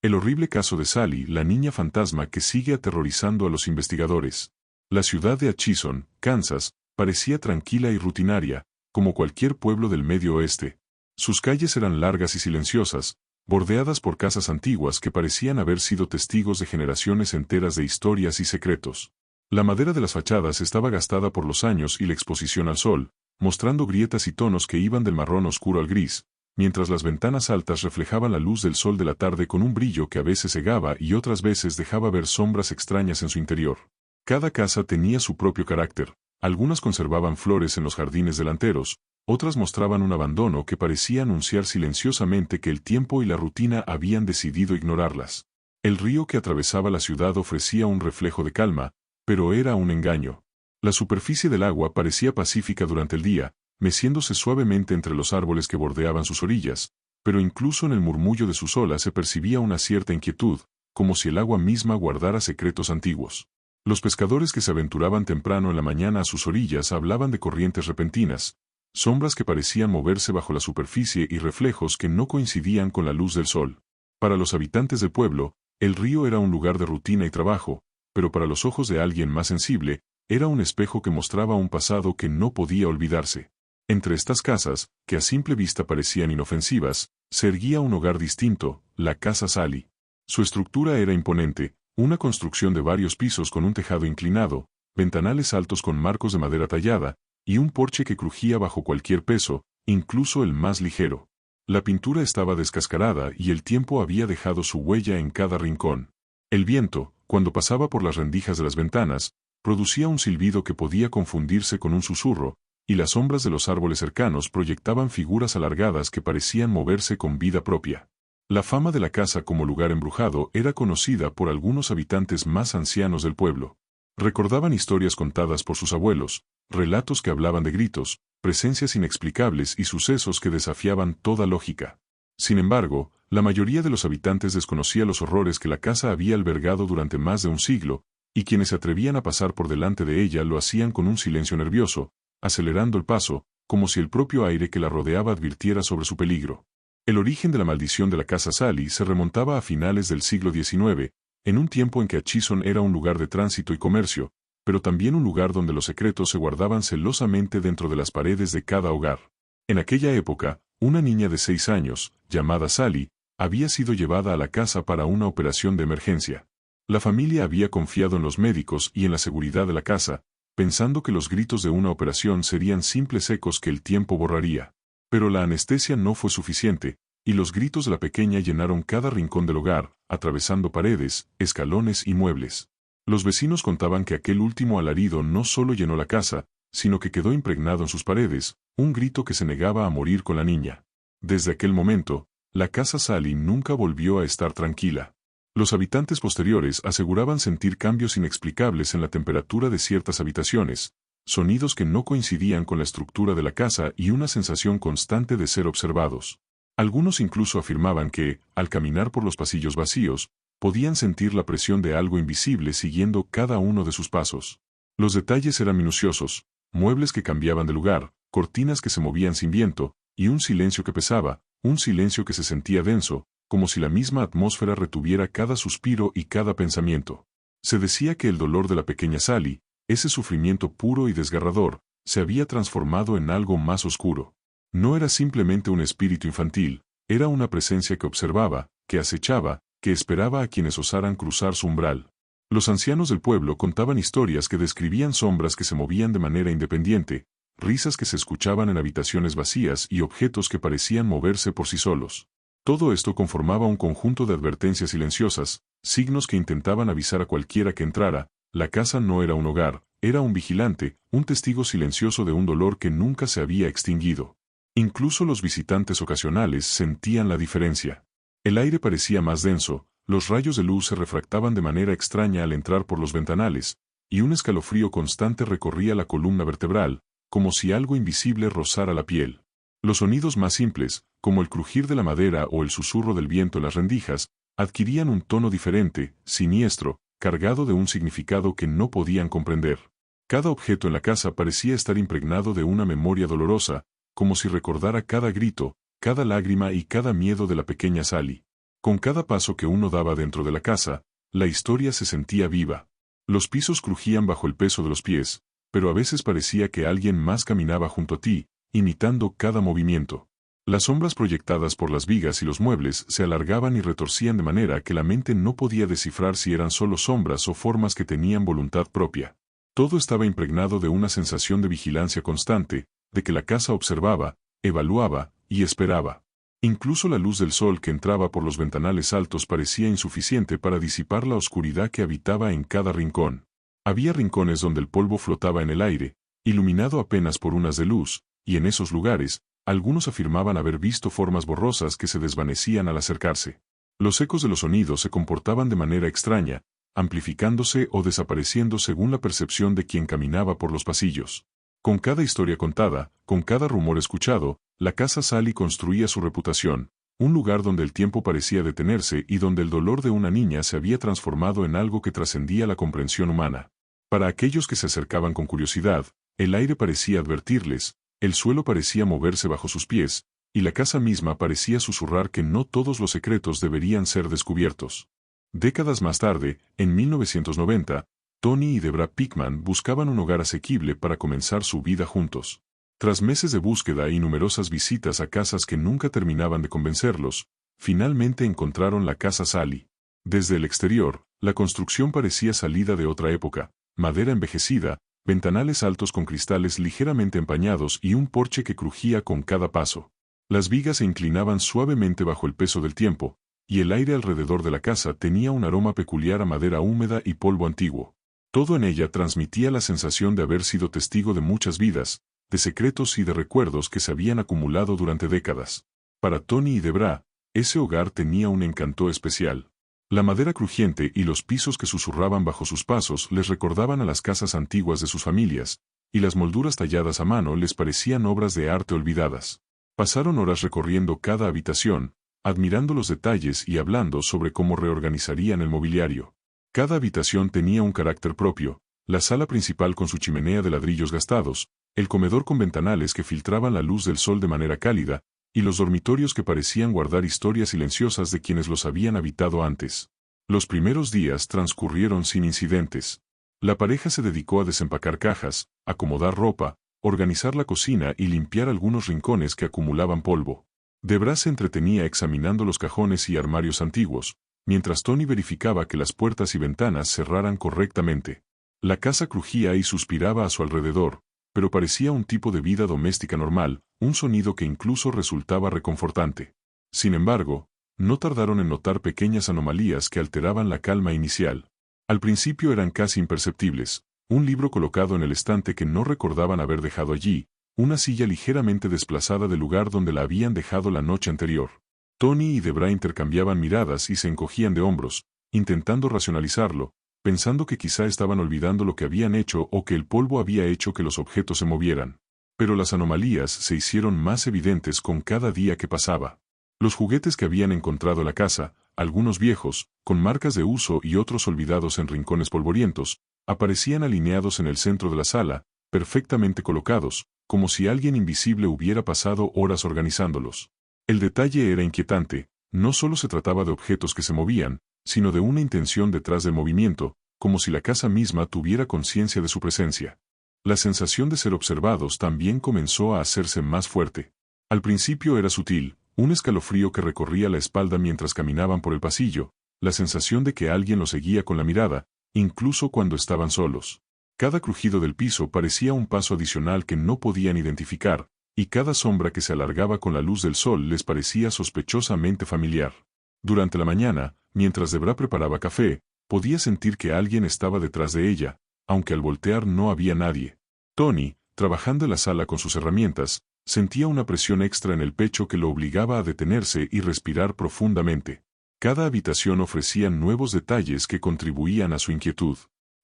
El horrible caso de Sally, la niña fantasma que sigue aterrorizando a los investigadores. La ciudad de Atchison, Kansas, parecía tranquila y rutinaria, como cualquier pueblo del Medio Oeste. Sus calles eran largas y silenciosas, bordeadas por casas antiguas que parecían haber sido testigos de generaciones enteras de historias y secretos. La madera de las fachadas estaba gastada por los años y la exposición al sol, mostrando grietas y tonos que iban del marrón oscuro al gris, mientras las ventanas altas reflejaban la luz del sol de la tarde con un brillo que a veces cegaba y otras veces dejaba ver sombras extrañas en su interior. Cada casa tenía su propio carácter, algunas conservaban flores en los jardines delanteros, otras mostraban un abandono que parecía anunciar silenciosamente que el tiempo y la rutina habían decidido ignorarlas. El río que atravesaba la ciudad ofrecía un reflejo de calma, pero era un engaño. La superficie del agua parecía pacífica durante el día, meciéndose suavemente entre los árboles que bordeaban sus orillas, pero incluso en el murmullo de sus olas se percibía una cierta inquietud, como si el agua misma guardara secretos antiguos. Los pescadores que se aventuraban temprano en la mañana a sus orillas hablaban de corrientes repentinas, sombras que parecían moverse bajo la superficie y reflejos que no coincidían con la luz del sol. Para los habitantes del pueblo, el río era un lugar de rutina y trabajo, pero para los ojos de alguien más sensible, era un espejo que mostraba un pasado que no podía olvidarse. Entre estas casas, que a simple vista parecían inofensivas, se erguía un hogar distinto, la casa Sally. Su estructura era imponente, una construcción de varios pisos con un tejado inclinado, ventanales altos con marcos de madera tallada, y un porche que crujía bajo cualquier peso, incluso el más ligero. La pintura estaba descascarada y el tiempo había dejado su huella en cada rincón. El viento, cuando pasaba por las rendijas de las ventanas, producía un silbido que podía confundirse con un susurro, y las sombras de los árboles cercanos proyectaban figuras alargadas que parecían moverse con vida propia. La fama de la casa como lugar embrujado era conocida por algunos habitantes más ancianos del pueblo. Recordaban historias contadas por sus abuelos, relatos que hablaban de gritos, presencias inexplicables y sucesos que desafiaban toda lógica. Sin embargo, la mayoría de los habitantes desconocía los horrores que la casa había albergado durante más de un siglo, y quienes se atrevían a pasar por delante de ella lo hacían con un silencio nervioso, acelerando el paso, como si el propio aire que la rodeaba advirtiera sobre su peligro. El origen de la maldición de la casa Sally se remontaba a finales del siglo XIX, en un tiempo en que Atchison era un lugar de tránsito y comercio, pero también un lugar donde los secretos se guardaban celosamente dentro de las paredes de cada hogar. En aquella época, una niña de 6 años, llamada Sally, había sido llevada a la casa para una operación de emergencia. La familia había confiado en los médicos y en la seguridad de la casa, pensando que los gritos de una operación serían simples ecos que el tiempo borraría. Pero la anestesia no fue suficiente, y los gritos de la pequeña llenaron cada rincón del hogar, atravesando paredes, escalones y muebles. Los vecinos contaban que aquel último alarido no solo llenó la casa, sino que quedó impregnado en sus paredes, un grito que se negaba a morir con la niña. Desde aquel momento, la casa Sally nunca volvió a estar tranquila. Los habitantes posteriores aseguraban sentir cambios inexplicables en la temperatura de ciertas habitaciones, sonidos que no coincidían con la estructura de la casa y una sensación constante de ser observados. Algunos incluso afirmaban que, al caminar por los pasillos vacíos, podían sentir la presión de algo invisible siguiendo cada uno de sus pasos. Los detalles eran minuciosos, muebles que cambiaban de lugar, cortinas que se movían sin viento, y un silencio que pesaba, un silencio que se sentía denso, como si la misma atmósfera retuviera cada suspiro y cada pensamiento. Se decía que el dolor de la pequeña Sally, ese sufrimiento puro y desgarrador, se había transformado en algo más oscuro. No era simplemente un espíritu infantil, era una presencia que observaba, que acechaba, que esperaba a quienes osaran cruzar su umbral. Los ancianos del pueblo contaban historias que describían sombras que se movían de manera independiente, risas que se escuchaban en habitaciones vacías y objetos que parecían moverse por sí solos. Todo esto conformaba un conjunto de advertencias silenciosas, signos que intentaban avisar a cualquiera que entrara, la casa no era un hogar, era un vigilante, un testigo silencioso de un dolor que nunca se había extinguido. Incluso los visitantes ocasionales sentían la diferencia. El aire parecía más denso, los rayos de luz se refractaban de manera extraña al entrar por los ventanales, y un escalofrío constante recorría la columna vertebral, como si algo invisible rozara la piel. Los sonidos más simples, como el crujir de la madera o el susurro del viento en las rendijas, adquirían un tono diferente, siniestro, cargado de un significado que no podían comprender. Cada objeto en la casa parecía estar impregnado de una memoria dolorosa, como si recordara cada grito, cada lágrima y cada miedo de la pequeña Sally. Con cada paso que uno daba dentro de la casa, la historia se sentía viva. Los pisos crujían bajo el peso de los pies, pero a veces parecía que alguien más caminaba junto a ti, imitando cada movimiento. Las sombras proyectadas por las vigas y los muebles se alargaban y retorcían de manera que la mente no podía descifrar si eran solo sombras o formas que tenían voluntad propia. Todo estaba impregnado de una sensación de vigilancia constante, de que la casa observaba, evaluaba y esperaba. Incluso la luz del sol que entraba por los ventanales altos parecía insuficiente para disipar la oscuridad que habitaba en cada rincón. Había rincones donde el polvo flotaba en el aire, iluminado apenas por unas de luz, y en esos lugares, algunos afirmaban haber visto formas borrosas que se desvanecían al acercarse. Los ecos de los sonidos se comportaban de manera extraña, amplificándose o desapareciendo según la percepción de quien caminaba por los pasillos. Con cada historia contada, con cada rumor escuchado, la casa Sally construía su reputación, un lugar donde el tiempo parecía detenerse y donde el dolor de una niña se había transformado en algo que trascendía la comprensión humana. Para aquellos que se acercaban con curiosidad, el aire parecía advertirles, el suelo parecía moverse bajo sus pies, y la casa misma parecía susurrar que no todos los secretos deberían ser descubiertos. Décadas más tarde, en 1990, Tony y Debra Pickman buscaban un hogar asequible para comenzar su vida juntos. Tras meses de búsqueda y numerosas visitas a casas que nunca terminaban de convencerlos, finalmente encontraron la casa Sally. Desde el exterior, la construcción parecía salida de otra época, madera envejecida, ventanales altos con cristales ligeramente empañados y un porche que crujía con cada paso. Las vigas se inclinaban suavemente bajo el peso del tiempo, y el aire alrededor de la casa tenía un aroma peculiar a madera húmeda y polvo antiguo. Todo en ella transmitía la sensación de haber sido testigo de muchas vidas, de secretos y de recuerdos que se habían acumulado durante décadas. Para Tony y Debra, ese hogar tenía un encanto especial. La madera crujiente y los pisos que susurraban bajo sus pasos les recordaban a las casas antiguas de sus familias, y las molduras talladas a mano les parecían obras de arte olvidadas. Pasaron horas recorriendo cada habitación, admirando los detalles y hablando sobre cómo reorganizarían el mobiliario. Cada habitación tenía un carácter propio, la sala principal con su chimenea de ladrillos gastados, el comedor con ventanales que filtraban la luz del sol de manera cálida, y los dormitorios que parecían guardar historias silenciosas de quienes los habían habitado antes. Los primeros días transcurrieron sin incidentes. La pareja se dedicó a desempacar cajas, acomodar ropa, organizar la cocina y limpiar algunos rincones que acumulaban polvo. Debra se entretenía examinando los cajones y armarios antiguos, mientras Tony verificaba que las puertas y ventanas cerraran correctamente. La casa crujía y suspiraba a su alrededor, pero parecía un tipo de vida doméstica normal, un sonido que incluso resultaba reconfortante. Sin embargo, no tardaron en notar pequeñas anomalías que alteraban la calma inicial. Al principio eran casi imperceptibles, un libro colocado en el estante que no recordaban haber dejado allí, una silla ligeramente desplazada del lugar donde la habían dejado la noche anterior. Tony y Debra intercambiaban miradas y se encogían de hombros, intentando racionalizarlo, pensando que quizá estaban olvidando lo que habían hecho o que el polvo había hecho que los objetos se movieran. Pero las anomalías se hicieron más evidentes con cada día que pasaba. Los juguetes que habían encontrado en la casa, algunos viejos, con marcas de uso y otros olvidados en rincones polvorientos, aparecían alineados en el centro de la sala, perfectamente colocados, como si alguien invisible hubiera pasado horas organizándolos. El detalle era inquietante, no solo se trataba de objetos que se movían, sino de una intención detrás del movimiento, como si la casa misma tuviera conciencia de su presencia. La sensación de ser observados también comenzó a hacerse más fuerte. Al principio era sutil, un escalofrío que recorría la espalda mientras caminaban por el pasillo, la sensación de que alguien los seguía con la mirada, incluso cuando estaban solos. Cada crujido del piso parecía un paso adicional que no podían identificar, y cada sombra que se alargaba con la luz del sol les parecía sospechosamente familiar. Durante la mañana, mientras Debra preparaba café, podía sentir que alguien estaba detrás de ella, aunque al voltear no había nadie. Tony, trabajando en la sala con sus herramientas, sentía una presión extra en el pecho que lo obligaba a detenerse y respirar profundamente. Cada habitación ofrecía nuevos detalles que contribuían a su inquietud.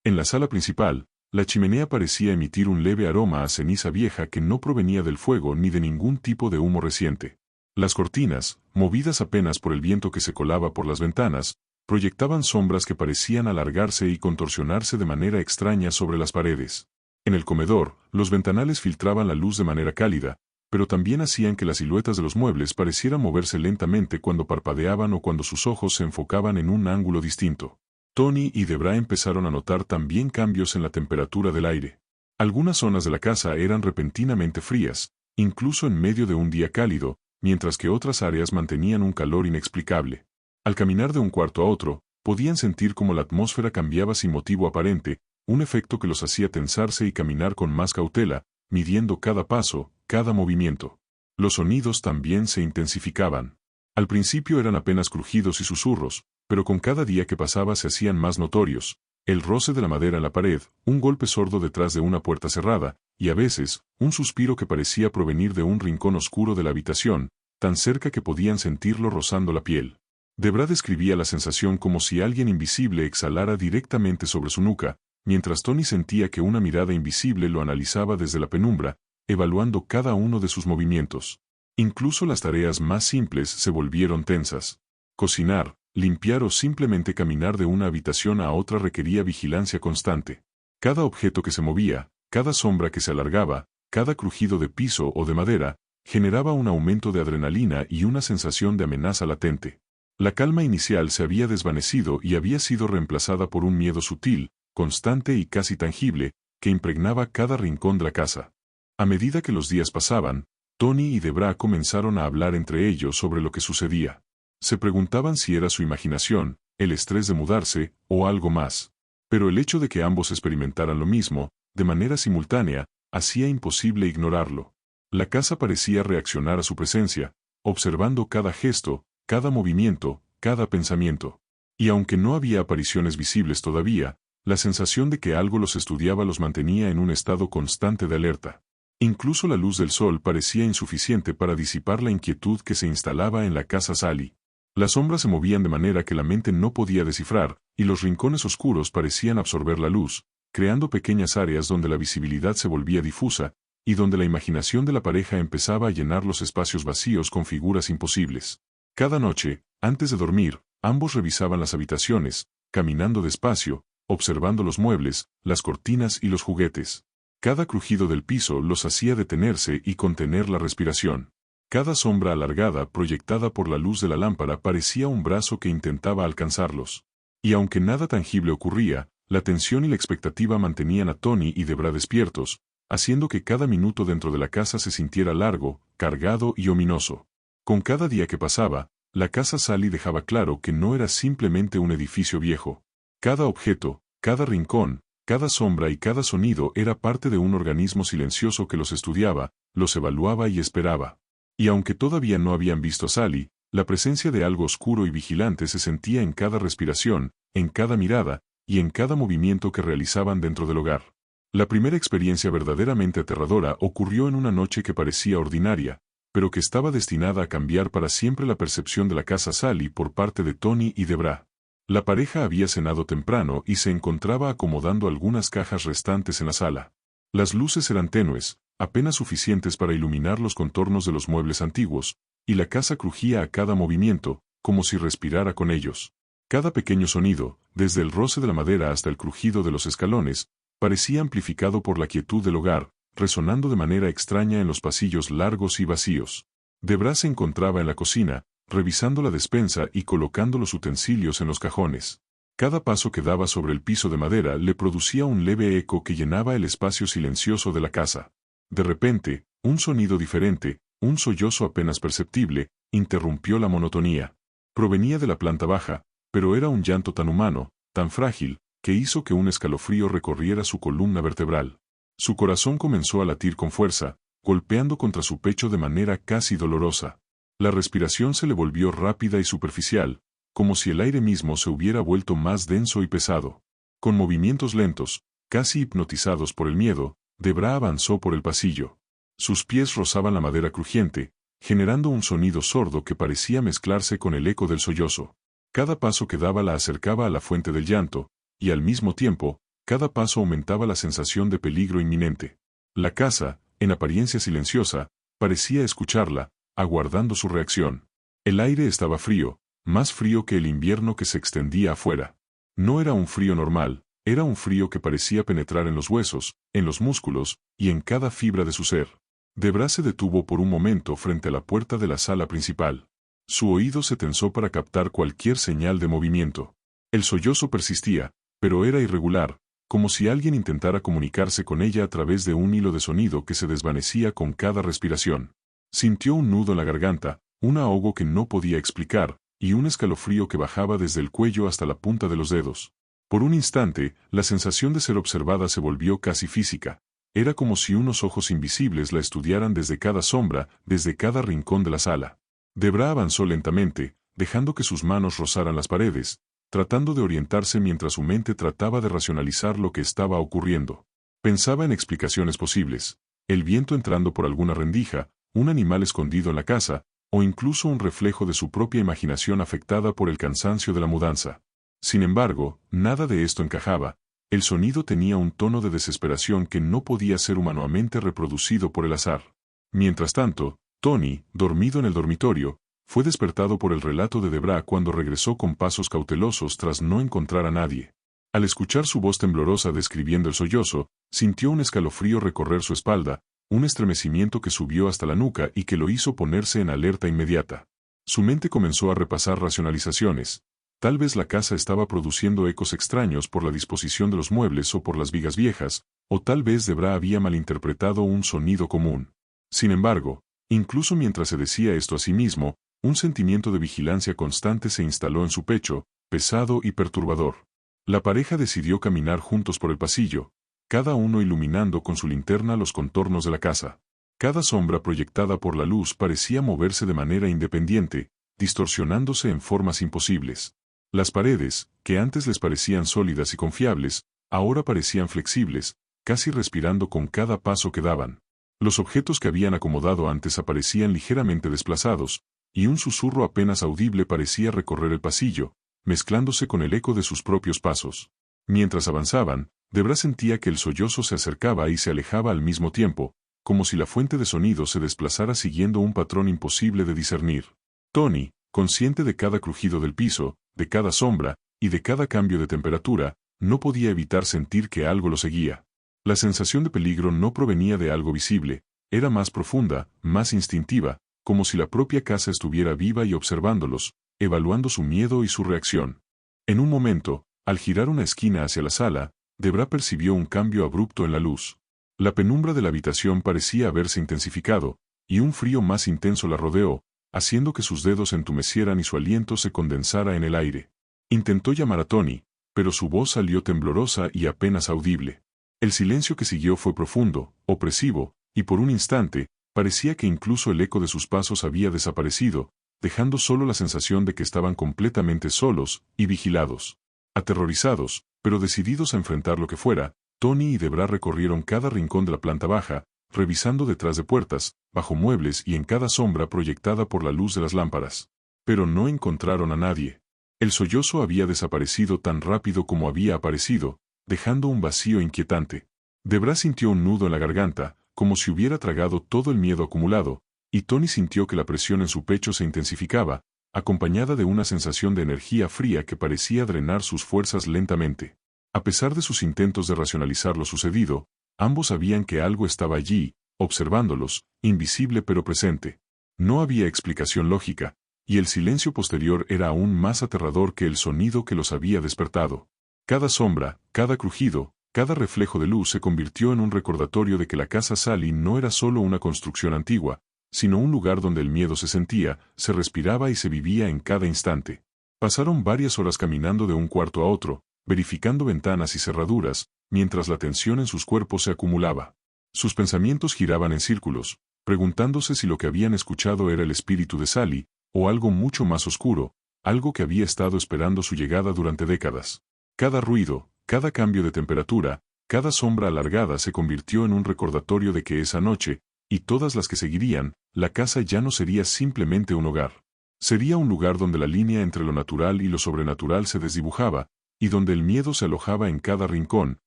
En la sala principal, la chimenea parecía emitir un leve aroma a ceniza vieja que no provenía del fuego ni de ningún tipo de humo reciente. Las cortinas, movidas apenas por el viento que se colaba por las ventanas, proyectaban sombras que parecían alargarse y contorsionarse de manera extraña sobre las paredes. En el comedor, los ventanales filtraban la luz de manera cálida, pero también hacían que las siluetas de los muebles parecieran moverse lentamente cuando parpadeaban o cuando sus ojos se enfocaban en un ángulo distinto. Tony y Debra empezaron a notar también cambios en la temperatura del aire. Algunas zonas de la casa eran repentinamente frías, incluso en medio de un día cálido, mientras que otras áreas mantenían un calor inexplicable. Al caminar de un cuarto a otro, podían sentir cómo la atmósfera cambiaba sin motivo aparente, un efecto que los hacía tensarse y caminar con más cautela, midiendo cada paso, cada movimiento. Los sonidos también se intensificaban. Al principio eran apenas crujidos y susurros, pero con cada día que pasaba se hacían más notorios. El roce de la madera en la pared, un golpe sordo detrás de una puerta cerrada, y a veces, un suspiro que parecía provenir de un rincón oscuro de la habitación, tan cerca que podían sentirlo rozando la piel. Debra describía la sensación como si alguien invisible exhalara directamente sobre su nuca, mientras Tony sentía que una mirada invisible lo analizaba desde la penumbra, evaluando cada uno de sus movimientos. Incluso las tareas más simples se volvieron tensas. Cocinar, limpiar o simplemente caminar de una habitación a otra requería vigilancia constante. Cada objeto que se movía, cada sombra que se alargaba, cada crujido de piso o de madera, generaba un aumento de adrenalina y una sensación de amenaza latente. La calma inicial se había desvanecido y había sido reemplazada por un miedo sutil, constante y casi tangible, que impregnaba cada rincón de la casa. A medida que los días pasaban, Tony y Debra comenzaron a hablar entre ellos sobre lo que sucedía. Se preguntaban si era su imaginación, el estrés de mudarse, o algo más. Pero el hecho de que ambos experimentaran lo mismo, de manera simultánea, hacía imposible ignorarlo. La casa parecía reaccionar a su presencia, observando cada gesto, cada movimiento, cada pensamiento. Y aunque no había apariciones visibles todavía, la sensación de que algo los estudiaba los mantenía en un estado constante de alerta. Incluso la luz del sol parecía insuficiente para disipar la inquietud que se instalaba en la casa Sally. Las sombras se movían de manera que la mente no podía descifrar, y los rincones oscuros parecían absorber la luz, creando pequeñas áreas donde la visibilidad se volvía difusa, y donde la imaginación de la pareja empezaba a llenar los espacios vacíos con figuras imposibles. Cada noche, antes de dormir, ambos revisaban las habitaciones, caminando despacio, observando los muebles, las cortinas y los juguetes. Cada crujido del piso los hacía detenerse y contener la respiración. Cada sombra alargada proyectada por la luz de la lámpara parecía un brazo que intentaba alcanzarlos. Y aunque nada tangible ocurría, la tensión y la expectativa mantenían a Tony y Debra despiertos, haciendo que cada minuto dentro de la casa se sintiera largo, cargado y ominoso. Con cada día que pasaba, la casa Sally dejaba claro que no era simplemente un edificio viejo. Cada objeto, cada rincón, cada sombra y cada sonido era parte de un organismo silencioso que los estudiaba, los evaluaba y esperaba. Y aunque todavía no habían visto a Sally, la presencia de algo oscuro y vigilante se sentía en cada respiración, en cada mirada, y en cada movimiento que realizaban dentro del hogar. La primera experiencia verdaderamente aterradora ocurrió en una noche que parecía ordinaria, pero que estaba destinada a cambiar para siempre la percepción de la casa Sally por parte de Tony y Debra. La pareja había cenado temprano y se encontraba acomodando algunas cajas restantes en la sala. Las luces eran tenues, apenas suficientes para iluminar los contornos de los muebles antiguos, y la casa crujía a cada movimiento, como si respirara con ellos. Cada pequeño sonido, desde el roce de la madera hasta el crujido de los escalones, parecía amplificado por la quietud del hogar, resonando de manera extraña en los pasillos largos y vacíos. Debra se encontraba en la cocina, revisando la despensa y colocando los utensilios en los cajones. Cada paso que daba sobre el piso de madera le producía un leve eco que llenaba el espacio silencioso de la casa. De repente, un sonido diferente, un sollozo apenas perceptible, interrumpió la monotonía. Provenía de la planta baja, pero era un llanto tan humano, tan frágil, que hizo que un escalofrío recorriera su columna vertebral. Su corazón comenzó a latir con fuerza, golpeando contra su pecho de manera casi dolorosa. La respiración se le volvió rápida y superficial, como si el aire mismo se hubiera vuelto más denso y pesado. Con movimientos lentos, casi hipnotizados por el miedo, Debra avanzó por el pasillo. Sus pies rozaban la madera crujiente, generando un sonido sordo que parecía mezclarse con el eco del sollozo. Cada paso que daba la acercaba a la fuente del llanto, y al mismo tiempo, cada paso aumentaba la sensación de peligro inminente. La casa, en apariencia silenciosa, parecía escucharla, aguardando su reacción. El aire estaba frío, más frío que el invierno que se extendía afuera. No era un frío normal, era un frío que parecía penetrar en los huesos, en los músculos, y en cada fibra de su ser. Debra se detuvo por un momento frente a la puerta de la sala principal. Su oído se tensó para captar cualquier señal de movimiento. El sollozo persistía, pero era irregular, como si alguien intentara comunicarse con ella a través de un hilo de sonido que se desvanecía con cada respiración. Sintió un nudo en la garganta, un ahogo que no podía explicar, y un escalofrío que bajaba desde el cuello hasta la punta de los dedos. Por un instante, la sensación de ser observada se volvió casi física. Era como si unos ojos invisibles la estudiaran desde cada sombra, desde cada rincón de la sala. Debra avanzó lentamente, dejando que sus manos rozaran las paredes, tratando de orientarse mientras su mente trataba de racionalizar lo que estaba ocurriendo. Pensaba en explicaciones posibles: el viento entrando por alguna rendija, un animal escondido en la casa, o incluso un reflejo de su propia imaginación afectada por el cansancio de la mudanza. Sin embargo, nada de esto encajaba. El sonido tenía un tono de desesperación que no podía ser humanamente reproducido por el azar. Mientras tanto, Tony, dormido en el dormitorio, fue despertado por el relato de Debra cuando regresó con pasos cautelosos tras no encontrar a nadie. Al escuchar su voz temblorosa describiendo el sollozo, sintió un escalofrío recorrer su espalda, un estremecimiento que subió hasta la nuca y que lo hizo ponerse en alerta inmediata. Su mente comenzó a repasar racionalizaciones. Tal vez la casa estaba produciendo ecos extraños por la disposición de los muebles o por las vigas viejas, o tal vez Debra había malinterpretado un sonido común. Sin embargo, incluso mientras se decía esto a sí mismo, un sentimiento de vigilancia constante se instaló en su pecho, pesado y perturbador. La pareja decidió caminar juntos por el pasillo, cada uno iluminando con su linterna los contornos de la casa. Cada sombra proyectada por la luz parecía moverse de manera independiente, distorsionándose en formas imposibles. Las paredes, que antes les parecían sólidas y confiables, ahora parecían flexibles, casi respirando con cada paso que daban. Los objetos que habían acomodado antes aparecían ligeramente desplazados, y un susurro apenas audible parecía recorrer el pasillo, mezclándose con el eco de sus propios pasos. Mientras avanzaban, Debra sentía que el sollozo se acercaba y se alejaba al mismo tiempo, como si la fuente de sonido se desplazara siguiendo un patrón imposible de discernir. Tony, consciente de cada crujido del piso, de cada sombra, y de cada cambio de temperatura, no podía evitar sentir que algo lo seguía. La sensación de peligro no provenía de algo visible, era más profunda, más instintiva, como si la propia casa estuviera viva y observándolos, evaluando su miedo y su reacción. En un momento, al girar una esquina hacia la sala, Debra percibió un cambio abrupto en la luz. La penumbra de la habitación parecía haberse intensificado, y un frío más intenso la rodeó, haciendo que sus dedos entumecieran y su aliento se condensara en el aire. Intentó llamar a Tony, pero su voz salió temblorosa y apenas audible. El silencio que siguió fue profundo, opresivo, y por un instante, parecía que incluso el eco de sus pasos había desaparecido, dejando solo la sensación de que estaban completamente solos y vigilados. Aterrorizados, pero decididos a enfrentar lo que fuera, Tony y Debra recorrieron cada rincón de la planta baja, revisando detrás de puertas, bajo muebles y en cada sombra proyectada por la luz de las lámparas. Pero no encontraron a nadie. El sollozo había desaparecido tan rápido como había aparecido, dejando un vacío inquietante. Debra sintió un nudo en la garganta, como si hubiera tragado todo el miedo acumulado, y Tony sintió que la presión en su pecho se intensificaba, acompañada de una sensación de energía fría que parecía drenar sus fuerzas lentamente. A pesar de sus intentos de racionalizar lo sucedido, ambos sabían que algo estaba allí, observándolos, invisible pero presente. No había explicación lógica, y el silencio posterior era aún más aterrador que el sonido que los había despertado. Cada sombra, cada crujido, cada reflejo de luz se convirtió en un recordatorio de que la casa Sally no era solo una construcción antigua, sino un lugar donde el miedo se sentía, se respiraba y se vivía en cada instante. Pasaron varias horas caminando de un cuarto a otro, verificando ventanas y cerraduras, mientras la tensión en sus cuerpos se acumulaba. Sus pensamientos giraban en círculos, preguntándose si lo que habían escuchado era el espíritu de Sally, o algo mucho más oscuro, algo que había estado esperando su llegada durante décadas. Cada ruido, cada cambio de temperatura, cada sombra alargada se convirtió en un recordatorio de que esa noche, y todas las que seguirían, la casa ya no sería simplemente un hogar. Sería un lugar donde la línea entre lo natural y lo sobrenatural se desdibujaba, y donde el miedo se alojaba en cada rincón,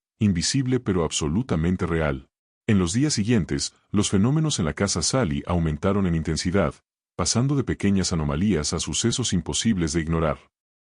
invisible pero absolutamente real. En los días siguientes, los fenómenos en la casa Sally aumentaron en intensidad, pasando de pequeñas anomalías a sucesos imposibles de ignorar.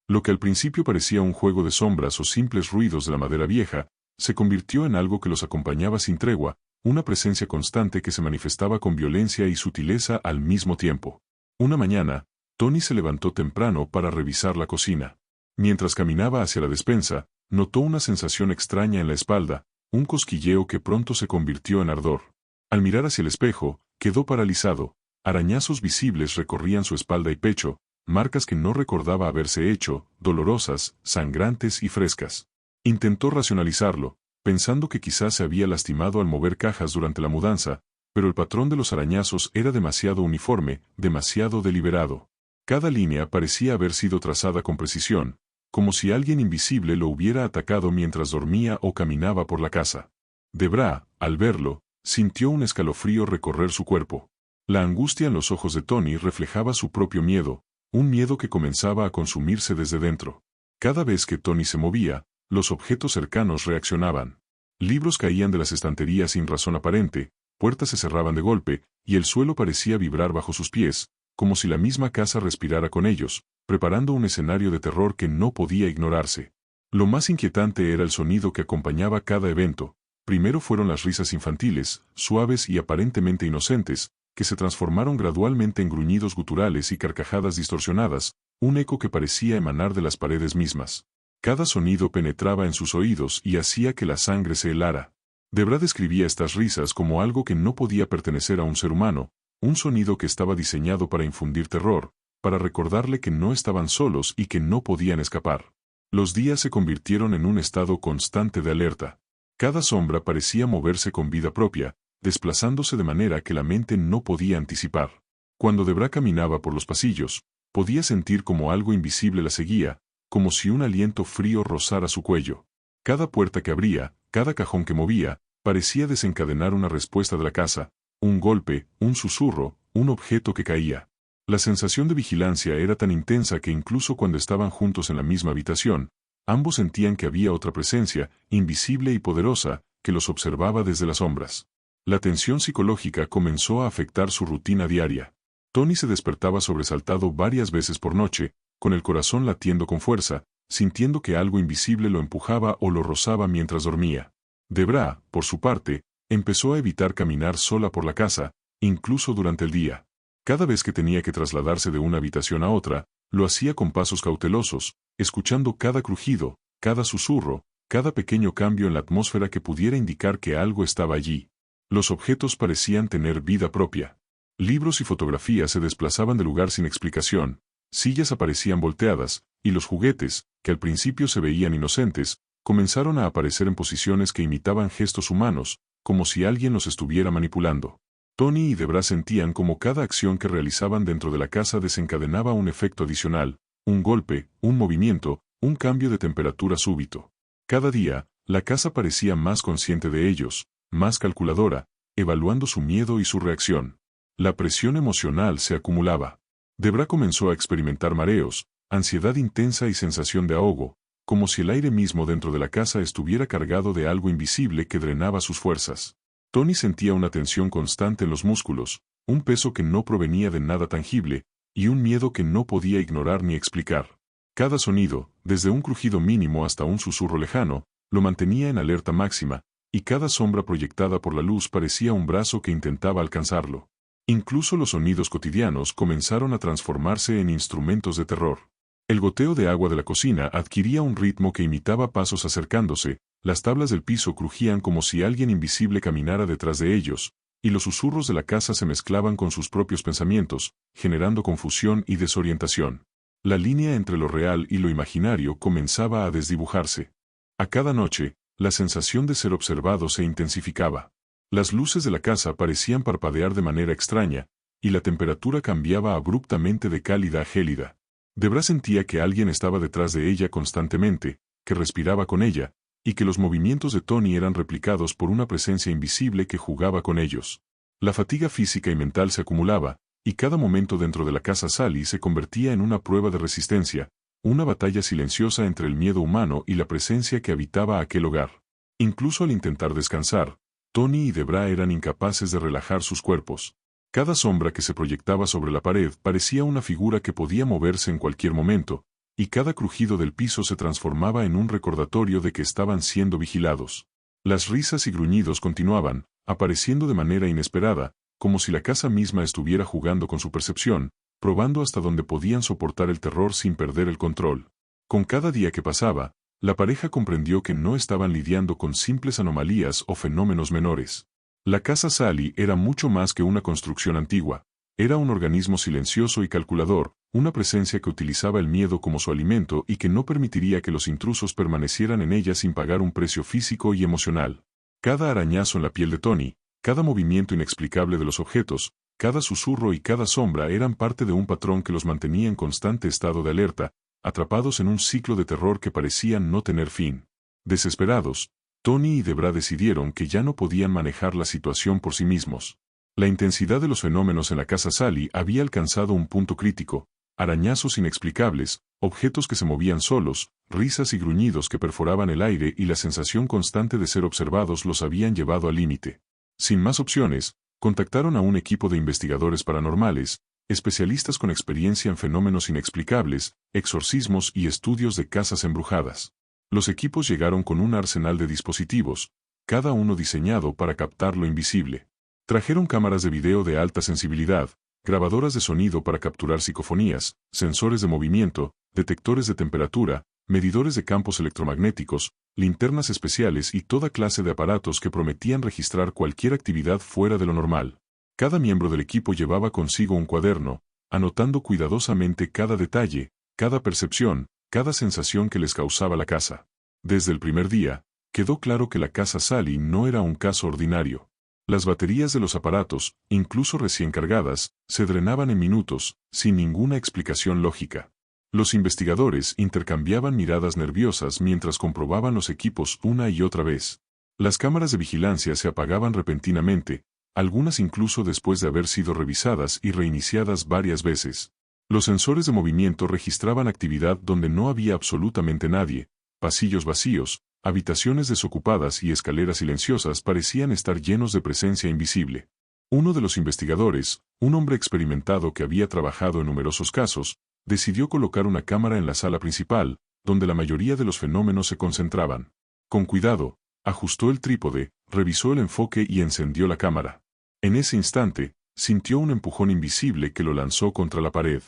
Lo que al principio parecía un juego de sombras o simples ruidos de la madera vieja, se convirtió en algo que los acompañaba sin tregua, una presencia constante que se manifestaba con violencia y sutileza al mismo tiempo. Una mañana, Tony se levantó temprano para revisar la cocina. Mientras caminaba hacia la despensa, notó una sensación extraña en la espalda, un cosquilleo que pronto se convirtió en ardor. Al mirar hacia el espejo, quedó paralizado. Arañazos visibles recorrían su espalda y pecho, marcas que no recordaba haberse hecho, dolorosas, sangrantes y frescas. Intentó racionalizarlo, pensando que quizás se había lastimado al mover cajas durante la mudanza, pero el patrón de los arañazos era demasiado uniforme, demasiado deliberado. Cada línea parecía haber sido trazada con precisión, como si alguien invisible lo hubiera atacado mientras dormía o caminaba por la casa. Debra, al verlo, sintió un escalofrío recorrer su cuerpo. La angustia en los ojos de Tony reflejaba su propio miedo, un miedo que comenzaba a consumirse desde dentro. Cada vez que Tony se movía, los objetos cercanos reaccionaban. Libros caían de las estanterías sin razón aparente, puertas se cerraban de golpe, y el suelo parecía vibrar bajo sus pies, como si la misma casa respirara con ellos, preparando un escenario de terror que no podía ignorarse. Lo más inquietante era el sonido que acompañaba cada evento. Primero fueron las risas infantiles, suaves y aparentemente inocentes, que se transformaron gradualmente en gruñidos guturales y carcajadas distorsionadas, un eco que parecía emanar de las paredes mismas. Cada sonido penetraba en sus oídos y hacía que la sangre se helara. Debra describía estas risas como algo que no podía pertenecer a un ser humano, un sonido que estaba diseñado para infundir terror, para recordarle que no estaban solos y que no podían escapar. Los días se convirtieron en un estado constante de alerta. Cada sombra parecía moverse con vida propia, desplazándose de manera que la mente no podía anticipar. Cuando Debra caminaba por los pasillos, podía sentir como algo invisible la seguía, como si un aliento frío rozara su cuello. Cada puerta que abría, cada cajón que movía, parecía desencadenar una respuesta de la casa, un golpe, un susurro, un objeto que caía. La sensación de vigilancia era tan intensa que incluso cuando estaban juntos en la misma habitación, ambos sentían que había otra presencia, invisible y poderosa, que los observaba desde las sombras. La tensión psicológica comenzó a afectar su rutina diaria. Tony se despertaba sobresaltado varias veces por noche, con el corazón latiendo con fuerza, sintiendo que algo invisible lo empujaba o lo rozaba mientras dormía. Debra, por su parte, empezó a evitar caminar sola por la casa, incluso durante el día. Cada vez que tenía que trasladarse de una habitación a otra, lo hacía con pasos cautelosos, escuchando cada crujido, cada susurro, cada pequeño cambio en la atmósfera que pudiera indicar que algo estaba allí. Los objetos parecían tener vida propia. Libros y fotografías se desplazaban de lugar sin explicación, sillas aparecían volteadas, y los juguetes, que al principio se veían inocentes, comenzaron a aparecer en posiciones que imitaban gestos humanos, como si alguien los estuviera manipulando. Tony y Debra sentían como cada acción que realizaban dentro de la casa desencadenaba un efecto adicional, un golpe, un movimiento, un cambio de temperatura súbito. Cada día, la casa parecía más consciente de ellos, más calculadora, evaluando su miedo y su reacción. La presión emocional se acumulaba. Debra comenzó a experimentar mareos, ansiedad intensa y sensación de ahogo, como si el aire mismo dentro de la casa estuviera cargado de algo invisible que drenaba sus fuerzas. Tony sentía una tensión constante en los músculos, un peso que no provenía de nada tangible, y un miedo que no podía ignorar ni explicar. Cada sonido, desde un crujido mínimo hasta un susurro lejano, lo mantenía en alerta máxima, y cada sombra proyectada por la luz parecía un brazo que intentaba alcanzarlo. Incluso los sonidos cotidianos comenzaron a transformarse en instrumentos de terror. El goteo de agua de la cocina adquiría un ritmo que imitaba pasos acercándose, las tablas del piso crujían como si alguien invisible caminara detrás de ellos, y los susurros de la casa se mezclaban con sus propios pensamientos, generando confusión y desorientación. La línea entre lo real y lo imaginario comenzaba a desdibujarse. A cada noche, la sensación de ser observado se intensificaba. Las luces de la casa parecían parpadear de manera extraña, y la temperatura cambiaba abruptamente de cálida a gélida. Debra sentía que alguien estaba detrás de ella constantemente, que respiraba con ella, y que los movimientos de Tony eran replicados por una presencia invisible que jugaba con ellos. La fatiga física y mental se acumulaba, y cada momento dentro de la casa Sally se convertía en una prueba de resistencia, una batalla silenciosa entre el miedo humano y la presencia que habitaba aquel hogar. Incluso al intentar descansar, Tony y Debra eran incapaces de relajar sus cuerpos. Cada sombra que se proyectaba sobre la pared parecía una figura que podía moverse en cualquier momento, y cada crujido del piso se transformaba en un recordatorio de que estaban siendo vigilados. Las risas y gruñidos continuaban, apareciendo de manera inesperada, como si la casa misma estuviera jugando con su percepción, probando hasta dónde podían soportar el terror sin perder el control. Con cada día que pasaba, la pareja comprendió que no estaban lidiando con simples anomalías o fenómenos menores. La casa Sally era mucho más que una construcción antigua. Era un organismo silencioso y calculador, una presencia que utilizaba el miedo como su alimento y que no permitiría que los intrusos permanecieran en ella sin pagar un precio físico y emocional. Cada arañazo en la piel de Tony, cada movimiento inexplicable de los objetos, cada susurro y cada sombra eran parte de un patrón que los mantenía en constante estado de alerta, atrapados en un ciclo de terror que parecía no tener fin. Desesperados, Tony y Debra decidieron que ya no podían manejar la situación por sí mismos. La intensidad de los fenómenos en la casa Sally había alcanzado un punto crítico: arañazos inexplicables, objetos que se movían solos, risas y gruñidos que perforaban el aire y la sensación constante de ser observados los habían llevado al límite. Sin más opciones, contactaron a un equipo de investigadores paranormales, especialistas con experiencia en fenómenos inexplicables, exorcismos y estudios de casas embrujadas. Los equipos llegaron con un arsenal de dispositivos, cada uno diseñado para captar lo invisible. Trajeron cámaras de video de alta sensibilidad, grabadoras de sonido para capturar psicofonías, sensores de movimiento, detectores de temperatura, medidores de campos electromagnéticos, linternas especiales y toda clase de aparatos que prometían registrar cualquier actividad fuera de lo normal. Cada miembro del equipo llevaba consigo un cuaderno, anotando cuidadosamente cada detalle, cada percepción, cada sensación que les causaba la casa. Desde el primer día, quedó claro que la casa Sally no era un caso ordinario. Las baterías de los aparatos, incluso recién cargadas, se drenaban en minutos, sin ninguna explicación lógica. Los investigadores intercambiaban miradas nerviosas mientras comprobaban los equipos una y otra vez. Las cámaras de vigilancia se apagaban repentinamente, algunas incluso después de haber sido revisadas y reiniciadas varias veces. Los sensores de movimiento registraban actividad donde no había absolutamente nadie. Pasillos vacíos, habitaciones desocupadas y escaleras silenciosas parecían estar llenos de presencia invisible. Uno de los investigadores, un hombre experimentado que había trabajado en numerosos casos, decidió colocar una cámara en la sala principal, donde la mayoría de los fenómenos se concentraban. Con cuidado, ajustó el trípode, revisó el enfoque y encendió la cámara. En ese instante, sintió un empujón invisible que lo lanzó contra la pared.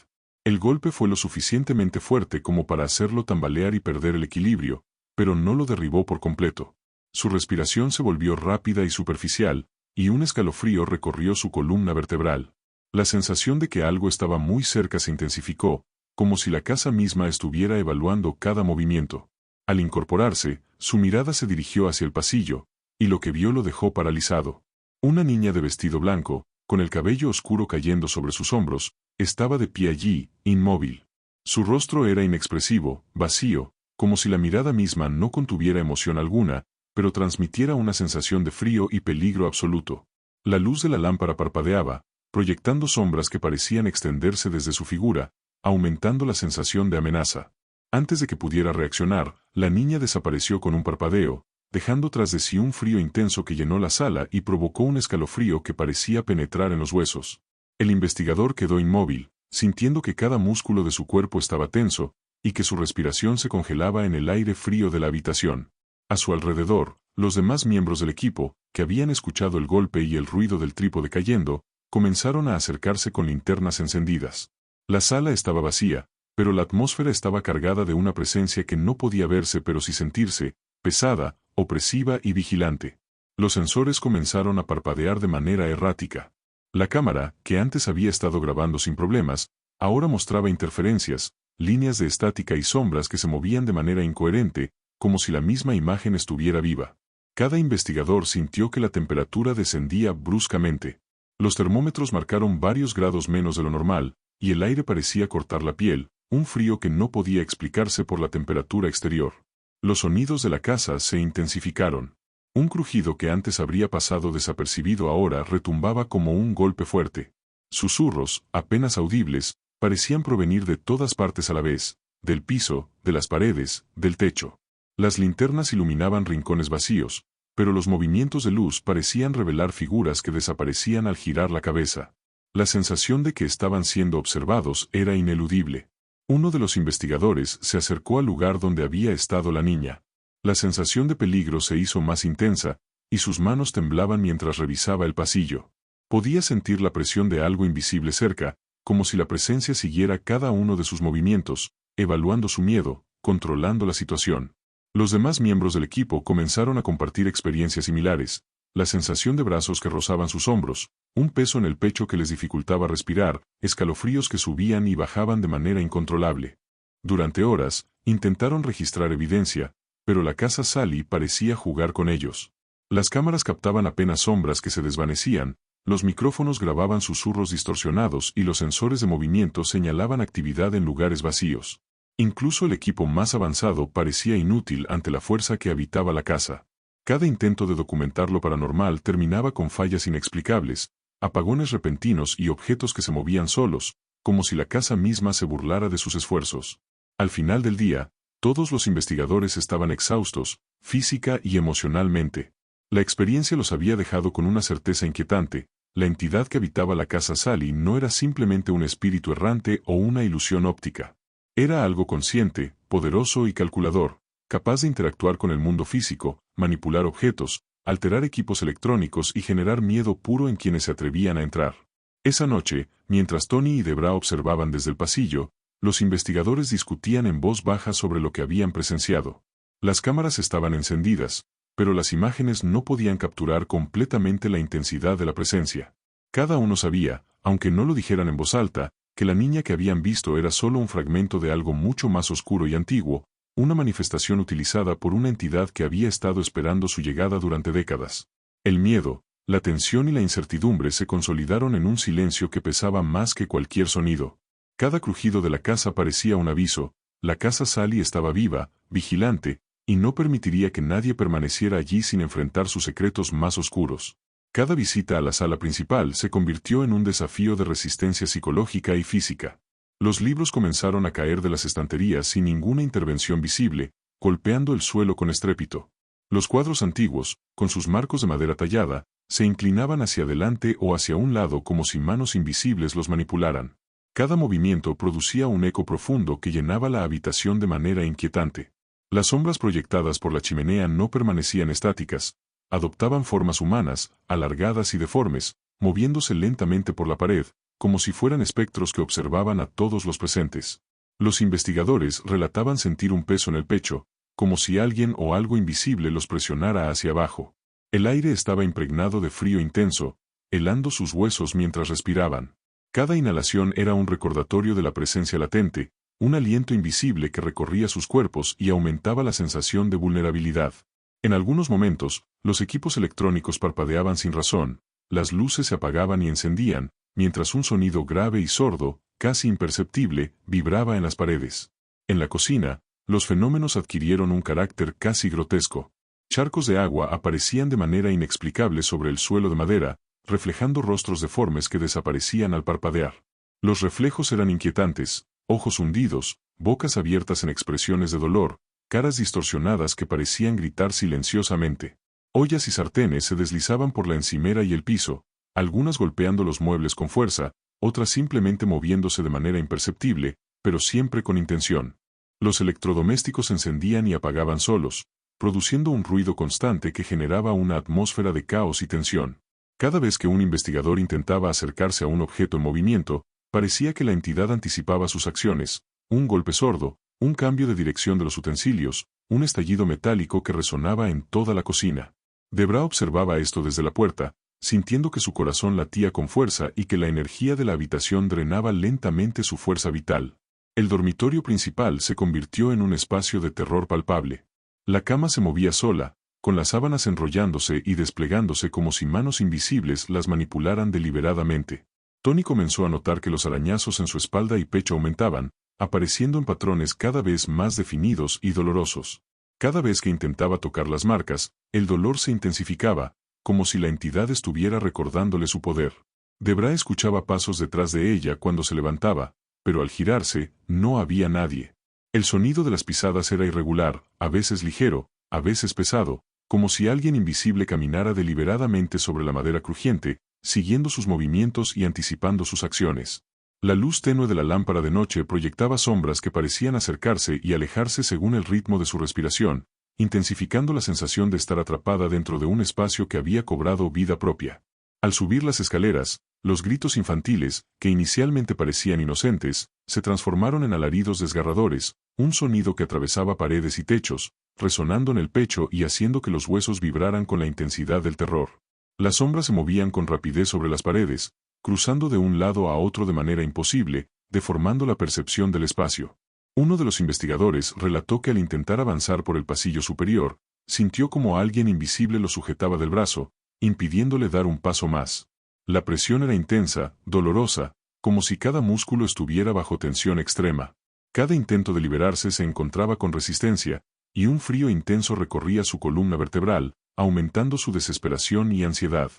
El golpe fue lo suficientemente fuerte como para hacerlo tambalear y perder el equilibrio, pero no lo derribó por completo. Su respiración se volvió rápida y superficial, y un escalofrío recorrió su columna vertebral. La sensación de que algo estaba muy cerca se intensificó, como si la casa misma estuviera evaluando cada movimiento. Al incorporarse, su mirada se dirigió hacia el pasillo, y lo que vio lo dejó paralizado. Una niña de vestido blanco, con el cabello oscuro cayendo sobre sus hombros, estaba de pie allí, inmóvil. Su rostro era inexpresivo, vacío, como si la mirada misma no contuviera emoción alguna, pero transmitiera una sensación de frío y peligro absoluto. La luz de la lámpara parpadeaba, proyectando sombras que parecían extenderse desde su figura, aumentando la sensación de amenaza. Antes de que pudiera reaccionar, la niña desapareció con un parpadeo, dejando tras de sí un frío intenso que llenó la sala y provocó un escalofrío que parecía penetrar en los huesos. El investigador quedó inmóvil, sintiendo que cada músculo de su cuerpo estaba tenso, y que su respiración se congelaba en el aire frío de la habitación. A su alrededor, los demás miembros del equipo, que habían escuchado el golpe y el ruido del trípode cayendo, comenzaron a acercarse con linternas encendidas. La sala estaba vacía, pero la atmósfera estaba cargada de una presencia que no podía verse pero sí sentirse, pesada, opresiva y vigilante. Los sensores comenzaron a parpadear de manera errática. La cámara, que antes había estado grabando sin problemas, ahora mostraba interferencias, líneas de estática y sombras que se movían de manera incoherente, como si la misma imagen estuviera viva. Cada investigador sintió que la temperatura descendía bruscamente. Los termómetros marcaron varios grados menos de lo normal, y el aire parecía cortar la piel, un frío que no podía explicarse por la temperatura exterior. Los sonidos de la casa se intensificaron. Un crujido que antes habría pasado desapercibido ahora retumbaba como un golpe fuerte. Susurros, apenas audibles, parecían provenir de todas partes a la vez, del piso, de las paredes, del techo. Las linternas iluminaban rincones vacíos, pero los movimientos de luz parecían revelar figuras que desaparecían al girar la cabeza. La sensación de que estaban siendo observados era ineludible. Uno de los investigadores se acercó al lugar donde había estado la niña. La sensación de peligro se hizo más intensa, y sus manos temblaban mientras revisaba el pasillo. Podía sentir la presión de algo invisible cerca, como si la presencia siguiera cada uno de sus movimientos, evaluando su miedo, controlando la situación. Los demás miembros del equipo comenzaron a compartir experiencias similares, la sensación de brazos que rozaban sus hombros, un peso en el pecho que les dificultaba respirar, escalofríos que subían y bajaban de manera incontrolable. Durante horas, intentaron registrar evidencia, pero la casa Sally parecía jugar con ellos. Las cámaras captaban apenas sombras que se desvanecían, los micrófonos grababan susurros distorsionados y los sensores de movimiento señalaban actividad en lugares vacíos. Incluso el equipo más avanzado parecía inútil ante la fuerza que habitaba la casa. Cada intento de documentar lo paranormal terminaba con fallas inexplicables, apagones repentinos y objetos que se movían solos, como si la casa misma se burlara de sus esfuerzos. Al final del día, todos los investigadores estaban exhaustos, física y emocionalmente. La experiencia los había dejado con una certeza inquietante: la entidad que habitaba la casa Sally no era simplemente un espíritu errante o una ilusión óptica. Era algo consciente, poderoso y calculador, capaz de interactuar con el mundo físico, manipular objetos, alterar equipos electrónicos y generar miedo puro en quienes se atrevían a entrar. Esa noche, mientras Tony y Debra observaban desde el pasillo, los investigadores discutían en voz baja sobre lo que habían presenciado. Las cámaras estaban encendidas, pero las imágenes no podían capturar completamente la intensidad de la presencia. Cada uno sabía, aunque no lo dijeran en voz alta, que la niña que habían visto era solo un fragmento de algo mucho más oscuro y antiguo, una manifestación utilizada por una entidad que había estado esperando su llegada durante décadas. El miedo, la tensión y la incertidumbre se consolidaron en un silencio que pesaba más que cualquier sonido. Cada crujido de la casa parecía un aviso: la casa Sally estaba viva, vigilante, y no permitiría que nadie permaneciera allí sin enfrentar sus secretos más oscuros. Cada visita a la sala principal se convirtió en un desafío de resistencia psicológica y física. Los libros comenzaron a caer de las estanterías sin ninguna intervención visible, golpeando el suelo con estrépito. Los cuadros antiguos, con sus marcos de madera tallada, se inclinaban hacia adelante o hacia un lado como si manos invisibles los manipularan. Cada movimiento producía un eco profundo que llenaba la habitación de manera inquietante. Las sombras proyectadas por la chimenea no permanecían estáticas, adoptaban formas humanas, alargadas y deformes, moviéndose lentamente por la pared, como si fueran espectros que observaban a todos los presentes. Los investigadores relataban sentir un peso en el pecho, como si alguien o algo invisible los presionara hacia abajo. El aire estaba impregnado de frío intenso, helando sus huesos mientras respiraban. Cada inhalación era un recordatorio de la presencia latente, un aliento invisible que recorría sus cuerpos y aumentaba la sensación de vulnerabilidad. En algunos momentos, los equipos electrónicos parpadeaban sin razón, las luces se apagaban y encendían, mientras un sonido grave y sordo, casi imperceptible, vibraba en las paredes. En la cocina, los fenómenos adquirieron un carácter casi grotesco. Charcos de agua aparecían de manera inexplicable sobre el suelo de madera, reflejando rostros deformes que desaparecían al parpadear. Los reflejos eran inquietantes: ojos hundidos, bocas abiertas en expresiones de dolor, caras distorsionadas que parecían gritar silenciosamente. Ollas y sartenes se deslizaban por la encimera y el piso, algunas golpeando los muebles con fuerza, otras simplemente moviéndose de manera imperceptible, pero siempre con intención. Los electrodomésticos se encendían y apagaban solos, produciendo un ruido constante que generaba una atmósfera de caos y tensión. Cada vez que un investigador intentaba acercarse a un objeto en movimiento, parecía que la entidad anticipaba sus acciones: un golpe sordo, un cambio de dirección de los utensilios, un estallido metálico que resonaba en toda la cocina. Debra observaba esto desde la puerta, sintiendo que su corazón latía con fuerza y que la energía de la habitación drenaba lentamente su fuerza vital. El dormitorio principal se convirtió en un espacio de terror palpable. La cama se movía sola, con las sábanas enrollándose y desplegándose como si manos invisibles las manipularan deliberadamente. Tony comenzó a notar que los arañazos en su espalda y pecho aumentaban, apareciendo en patrones cada vez más definidos y dolorosos. Cada vez que intentaba tocar las marcas, el dolor se intensificaba, como si la entidad estuviera recordándole su poder. Debra escuchaba pasos detrás de ella cuando se levantaba, pero al girarse, no había nadie. El sonido de las pisadas era irregular, a veces ligero, a veces pesado, como si alguien invisible caminara deliberadamente sobre la madera crujiente, siguiendo sus movimientos y anticipando sus acciones. La luz tenue de la lámpara de noche proyectaba sombras que parecían acercarse y alejarse según el ritmo de su respiración, intensificando la sensación de estar atrapada dentro de un espacio que había cobrado vida propia. Al subir las escaleras, los gritos infantiles, que inicialmente parecían inocentes, se transformaron en alaridos desgarradores, un sonido que atravesaba paredes y techos, resonando en el pecho y haciendo que los huesos vibraran con la intensidad del terror. Las sombras se movían con rapidez sobre las paredes, cruzando de un lado a otro de manera imposible, deformando la percepción del espacio. Uno de los investigadores relató que al intentar avanzar por el pasillo superior, sintió como alguien invisible lo sujetaba del brazo, impidiéndole dar un paso más. La presión era intensa, dolorosa, como si cada músculo estuviera bajo tensión extrema. Cada intento de liberarse se encontraba con resistencia, y un frío intenso recorría su columna vertebral, aumentando su desesperación y ansiedad.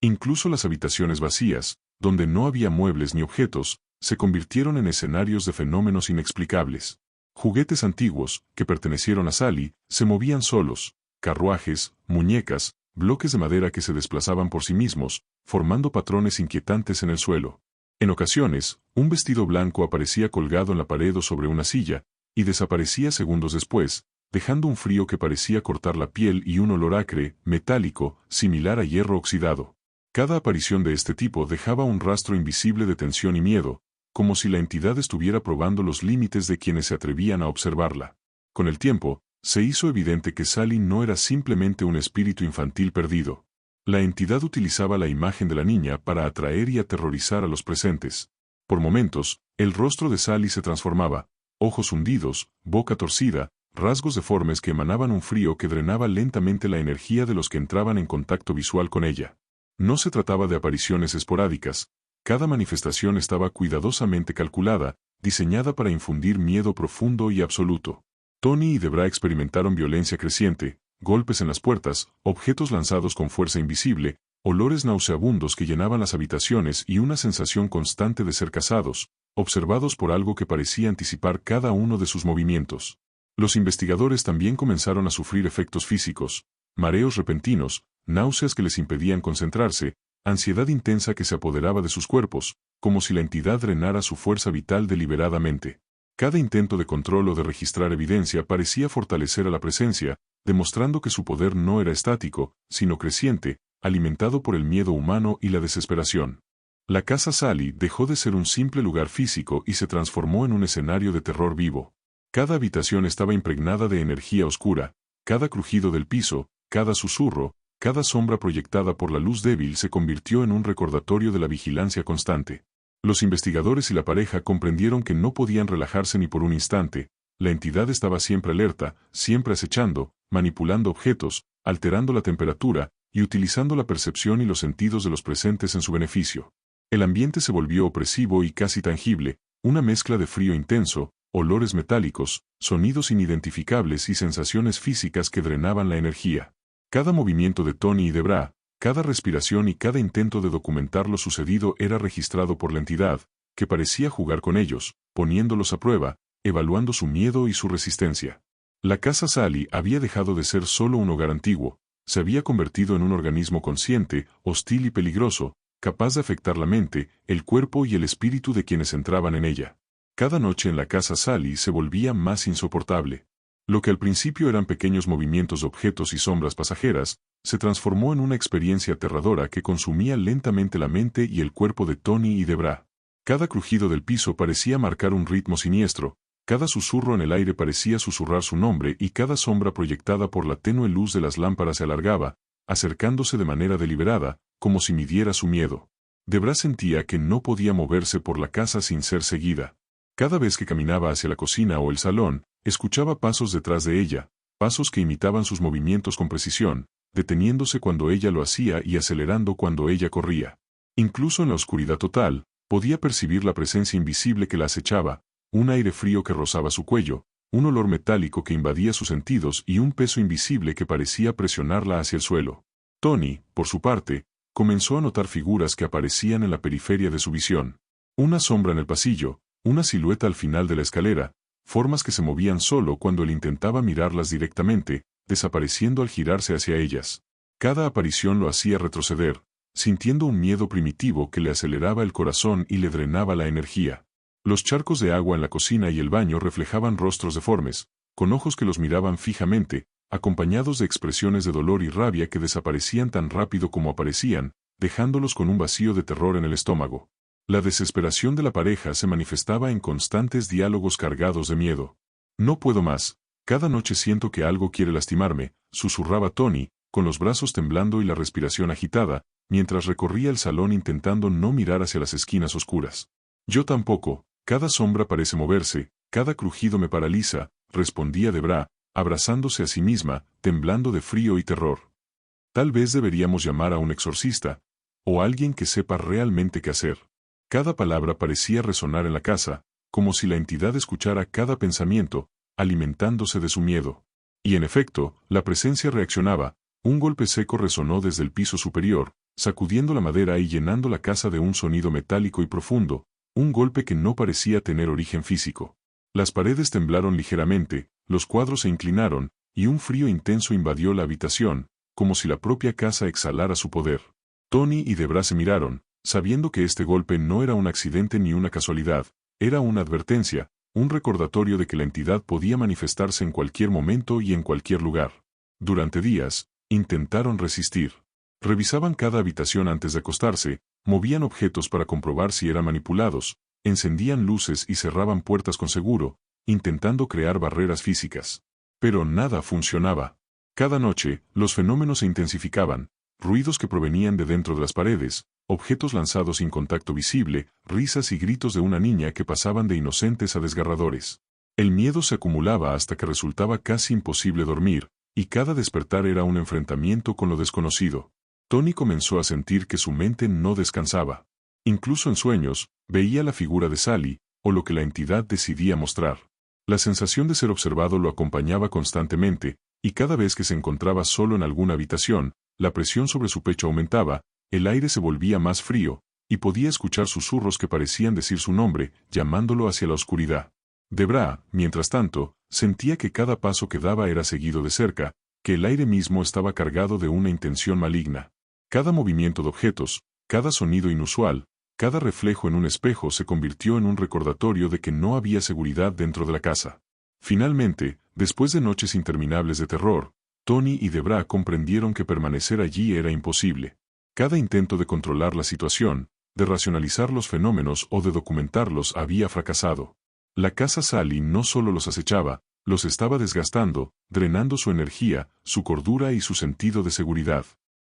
Incluso las habitaciones vacías, donde no había muebles ni objetos, se convirtieron en escenarios de fenómenos inexplicables. Juguetes antiguos, que pertenecieron a Sally, se movían solos, carruajes, muñecas, bloques de madera que se desplazaban por sí mismos, formando patrones inquietantes en el suelo. En ocasiones, un vestido blanco aparecía colgado en la pared o sobre una silla, y desaparecía segundos después, dejando un frío que parecía cortar la piel y un olor acre, metálico, similar a hierro oxidado. Cada aparición de este tipo dejaba un rastro invisible de tensión y miedo, como si la entidad estuviera probando los límites de quienes se atrevían a observarla. Con el tiempo, se hizo evidente que Sally no era simplemente un espíritu infantil perdido. La entidad utilizaba la imagen de la niña para atraer y aterrorizar a los presentes. Por momentos, el rostro de Sally se transformaba, ojos hundidos, boca torcida, rasgos deformes que emanaban un frío que drenaba lentamente la energía de los que entraban en contacto visual con ella. No se trataba de apariciones esporádicas, cada manifestación estaba cuidadosamente calculada, diseñada para infundir miedo profundo y absoluto. Tony y Debra experimentaron violencia creciente, golpes en las puertas, objetos lanzados con fuerza invisible, olores nauseabundos que llenaban las habitaciones y una sensación constante de ser cazados, observados por algo que parecía anticipar cada uno de sus movimientos. Los investigadores también comenzaron a sufrir efectos físicos, mareos repentinos, náuseas que les impedían concentrarse, ansiedad intensa que se apoderaba de sus cuerpos, como si la entidad drenara su fuerza vital deliberadamente. Cada intento de control o de registrar evidencia parecía fortalecer a la presencia, demostrando que su poder no era estático, sino creciente, alimentado por el miedo humano y la desesperación. La casa Sally dejó de ser un simple lugar físico y se transformó en un escenario de terror vivo. Cada habitación estaba impregnada de energía oscura, cada crujido del piso, cada susurro, cada sombra proyectada por la luz débil se convirtió en un recordatorio de la vigilancia constante. Los investigadores y la pareja comprendieron que no podían relajarse ni por un instante, la entidad estaba siempre alerta, siempre acechando, manipulando objetos, alterando la temperatura, y utilizando la percepción y los sentidos de los presentes en su beneficio. El ambiente se volvió opresivo y casi tangible, una mezcla de frío intenso, olores metálicos, sonidos inidentificables y sensaciones físicas que drenaban la energía. Cada movimiento de Tony y Debra, cada respiración y cada intento de documentar lo sucedido era registrado por la entidad, que parecía jugar con ellos, poniéndolos a prueba, evaluando su miedo y su resistencia. La casa Sally había dejado de ser solo un hogar antiguo, se había convertido en un organismo consciente, hostil y peligroso, capaz de afectar la mente, el cuerpo y el espíritu de quienes entraban en ella. Cada noche en la casa Sally se volvía más insoportable. Lo que al principio eran pequeños movimientos de objetos y sombras pasajeras, se transformó en una experiencia aterradora que consumía lentamente la mente y el cuerpo de Tony y Debra. Cada crujido del piso parecía marcar un ritmo siniestro, cada susurro en el aire parecía susurrar su nombre y cada sombra proyectada por la tenue luz de las lámparas se alargaba, acercándose de manera deliberada, como si midiera su miedo. Debra sentía que no podía moverse por la casa sin ser seguida. Cada vez que caminaba hacia la cocina o el salón, escuchaba pasos detrás de ella, pasos que imitaban sus movimientos con precisión, deteniéndose cuando ella lo hacía y acelerando cuando ella corría. Incluso en la oscuridad total, podía percibir la presencia invisible que la acechaba, un aire frío que rozaba su cuello, un olor metálico que invadía sus sentidos y un peso invisible que parecía presionarla hacia el suelo. Tony, por su parte, comenzó a notar figuras que aparecían en la periferia de su visión. Una sombra en el pasillo, una silueta al final de la escalera, formas que se movían solo cuando él intentaba mirarlas directamente, desapareciendo al girarse hacia ellas. Cada aparición lo hacía retroceder, sintiendo un miedo primitivo que le aceleraba el corazón y le drenaba la energía. Los charcos de agua en la cocina y el baño reflejaban rostros deformes, con ojos que los miraban fijamente, acompañados de expresiones de dolor y rabia que desaparecían tan rápido como aparecían, dejándolos con un vacío de terror en el estómago. La desesperación de la pareja se manifestaba en constantes diálogos cargados de miedo. No puedo más, cada noche siento que algo quiere lastimarme, susurraba Tony, con los brazos temblando y la respiración agitada, mientras recorría el salón intentando no mirar hacia las esquinas oscuras. Yo tampoco, cada sombra parece moverse, cada crujido me paraliza, respondía Debra, abrazándose a sí misma, temblando de frío y terror. Tal vez deberíamos llamar a un exorcista, o alguien que sepa realmente qué hacer. Cada palabra parecía resonar en la casa, como si la entidad escuchara cada pensamiento, alimentándose de su miedo. Y en efecto, la presencia reaccionaba, un golpe seco resonó desde el piso superior, sacudiendo la madera y llenando la casa de un sonido metálico y profundo, un golpe que no parecía tener origen físico. Las paredes temblaron ligeramente, los cuadros se inclinaron, y un frío intenso invadió la habitación, como si la propia casa exhalara su poder. Tony y Debra se miraron, sabiendo que este golpe no era un accidente ni una casualidad, era una advertencia, un recordatorio de que la entidad podía manifestarse en cualquier momento y en cualquier lugar. Durante días, intentaron resistir. Revisaban cada habitación antes de acostarse, movían objetos para comprobar si eran manipulados, encendían luces y cerraban puertas con seguro, intentando crear barreras físicas. Pero nada funcionaba. Cada noche, los fenómenos se intensificaban, ruidos que provenían de dentro de las paredes, objetos lanzados sin contacto visible, risas y gritos de una niña que pasaban de inocentes a desgarradores. El miedo se acumulaba hasta que resultaba casi imposible dormir, y cada despertar era un enfrentamiento con lo desconocido. Tony comenzó a sentir que su mente no descansaba. Incluso en sueños, veía la figura de Sally, o lo que la entidad decidía mostrar. La sensación de ser observado lo acompañaba constantemente, y cada vez que se encontraba solo en alguna habitación, la presión sobre su pecho aumentaba, el aire se volvía más frío, y podía escuchar susurros que parecían decir su nombre, llamándolo hacia la oscuridad. Debra, mientras tanto, sentía que cada paso que daba era seguido de cerca, que el aire mismo estaba cargado de una intención maligna. Cada movimiento de objetos, cada sonido inusual, cada reflejo en un espejo se convirtió en un recordatorio de que no había seguridad dentro de la casa. Finalmente, después de noches interminables de terror, Tony y Debra comprendieron que permanecer allí era imposible. Cada intento de controlar la situación, de racionalizar los fenómenos o de documentarlos había fracasado. La casa Sally no solo los acechaba, los estaba desgastando, drenando su energía, su cordura y su sentido de seguridad.